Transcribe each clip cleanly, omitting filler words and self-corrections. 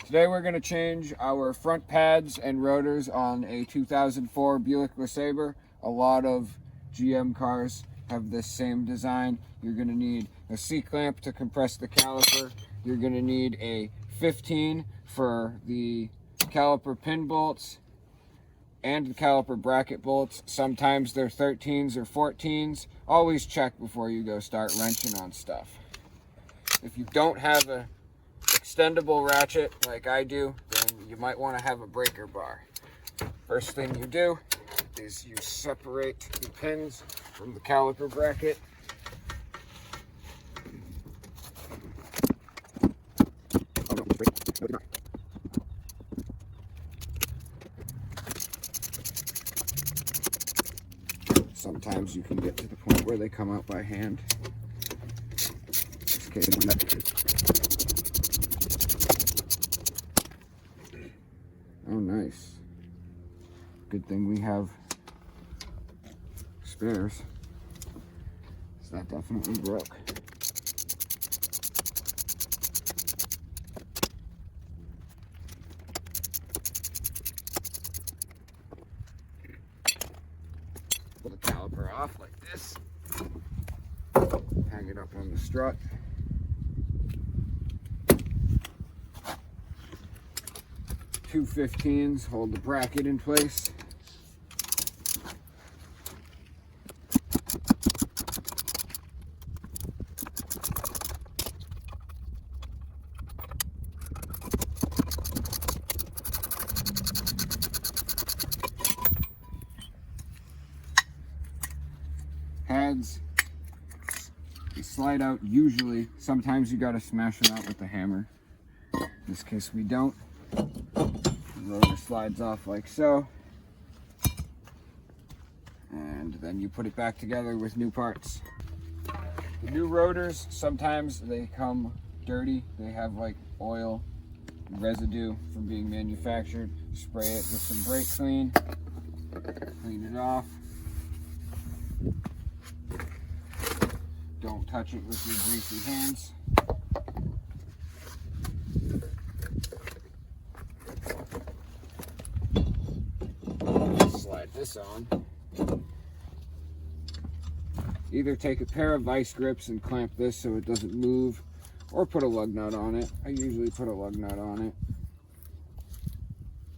Today we're going to change our front pads and rotors on a 2004 Buick LeSabre. A lot of GM cars have this same design. You're going to need a C-clamp to compress the caliper. You're going to need a 15 for the caliper pin bolts and the caliper bracket bolts. Sometimes they're 13s or 14s. Always check before you go start wrenching on stuff. If you don't have a extendable ratchet like I do, then you might want to have a breaker bar. First thing you do is you separate the pins from the caliper bracket. Sometimes you can get to the point where they come out by hand. Oh, nice. Good thing we have spares. So that definitely broke. Pull the caliper off like this. Hang it up on the strut. Two 15s hold the bracket in place. Pads, they slide out usually. Sometimes you gotta smash them out with a hammer. In this case we don't. The rotor slides off like so, and then you put it back together with new parts. The new rotors, sometimes they come dirty. They have like oil residue from being manufactured. Spray it with some brake clean, clean it off. Don't touch it with your greasy hands. Slide this on. Either take a pair of vice grips and clamp this so it doesn't move, or put a lug nut on it. I usually put a lug nut on it.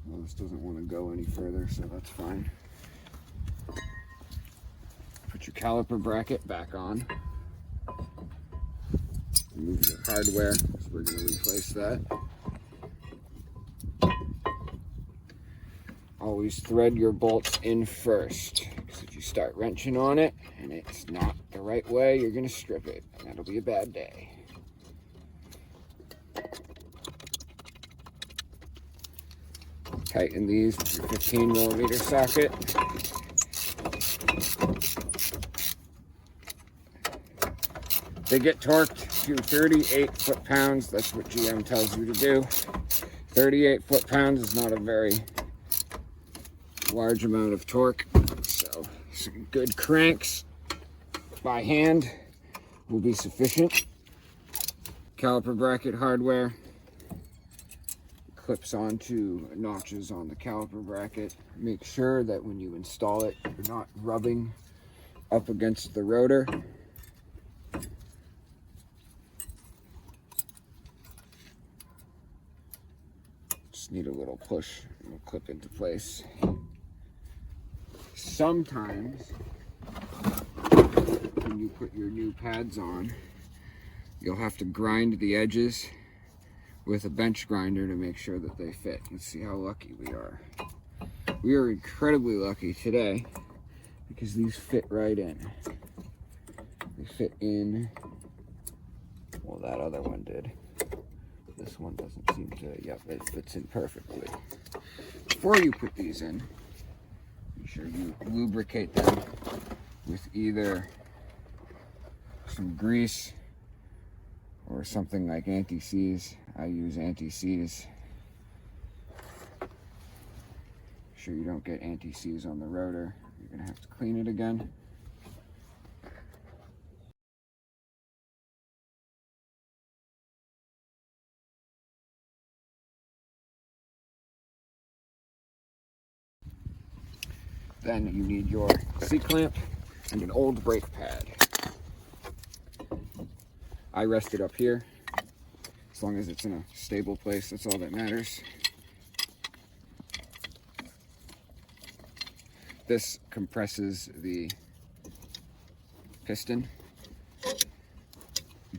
Well, this doesn't want to go any further, so that's fine. Put your caliper bracket back on. Remove your hardware, so we're going to replace that. Always thread your bolts in first, because if you start wrenching on it and it's not the right way, you're going to strip it, and that'll be a bad day. Tighten these with your 15mm socket. They get torqued to 38 foot-pounds. That's what GM tells you to do. 38 foot-pounds is not a very large amount of torque, so some good cranks by hand will be sufficient. Caliper bracket hardware clips onto notches on the caliper bracket. Make sure that when you install it, you're not rubbing up against the rotor. Just need a little push and it'll clip into place. Sometimes when you put your new pads on, you'll have to grind the edges with a bench grinder to make sure that they fit. Let's see how lucky we are. We are incredibly lucky today because these fit right in. They fit in, well, that other one did. This one doesn't seem to, yep, it fits in perfectly. Before you put these in, make sure you lubricate them with either some grease or something like anti-seize. I use anti-seize. Make sure you don't get anti-seize on the rotor. You're gonna have to clean it again. Then you need your C-clamp and an old brake pad. I rest it up here. As long as it's in a stable place, that's all that matters. This compresses the piston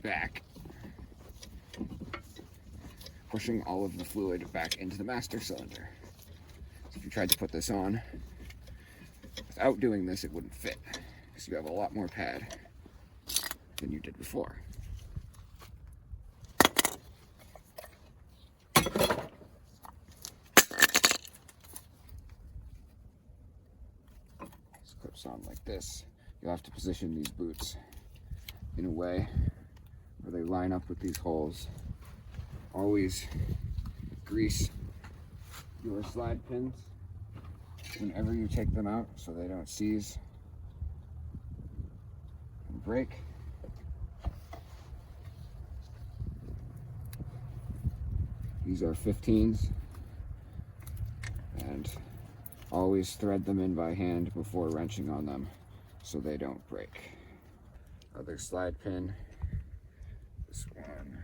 back, pushing all of the fluid back into the master cylinder. So if you tried to put this on without doing this, it wouldn't fit, because you have a lot more pad than you did before. This clips on like this. You'll have to position these boots in a way where they line up with these holes. Always grease your slide pins whenever you take them out so they don't seize and break. These are 15s, and always thread them in by hand before wrenching on them so they don't break. Other slide pin. This one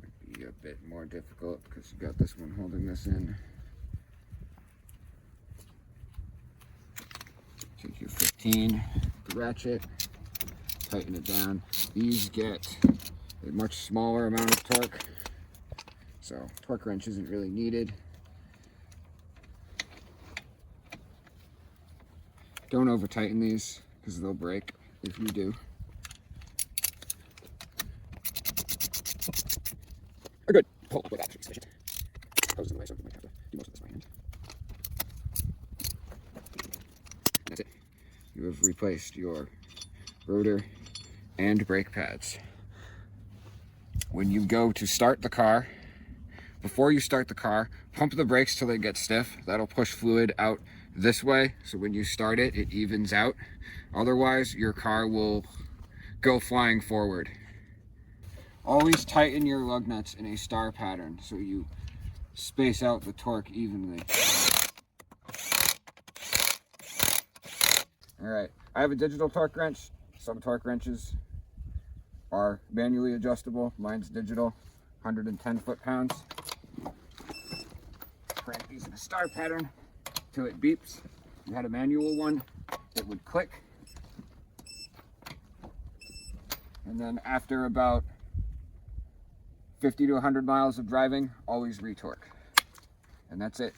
might be a bit more difficult because you got this one holding this in. Take your 15, the ratchet, tighten it down. These get a much smaller amount of torque, so torque wrench isn't really needed. Don't over tighten these because they'll break if you do. Are good. Pull up with that should be sufficient. Hose in the way, so you might have to do most of this by hand. That's it. You have replaced your rotor and brake pads. When you go to start the car, before you start the car, pump the brakes till they get stiff. That'll push fluid out this way, so when you start it, it evens out. Otherwise, your car will go flying forward. Always tighten your lug nuts in a star pattern so you space out the torque evenly. Alright, I have a digital torque wrench. Some torque wrenches are manually adjustable. Mine's digital, 110 foot-pounds. Crank these in a star pattern till it beeps. If you had a manual one, it would click. And then after about 50 to 100 miles of driving, always re-torque. And that's it.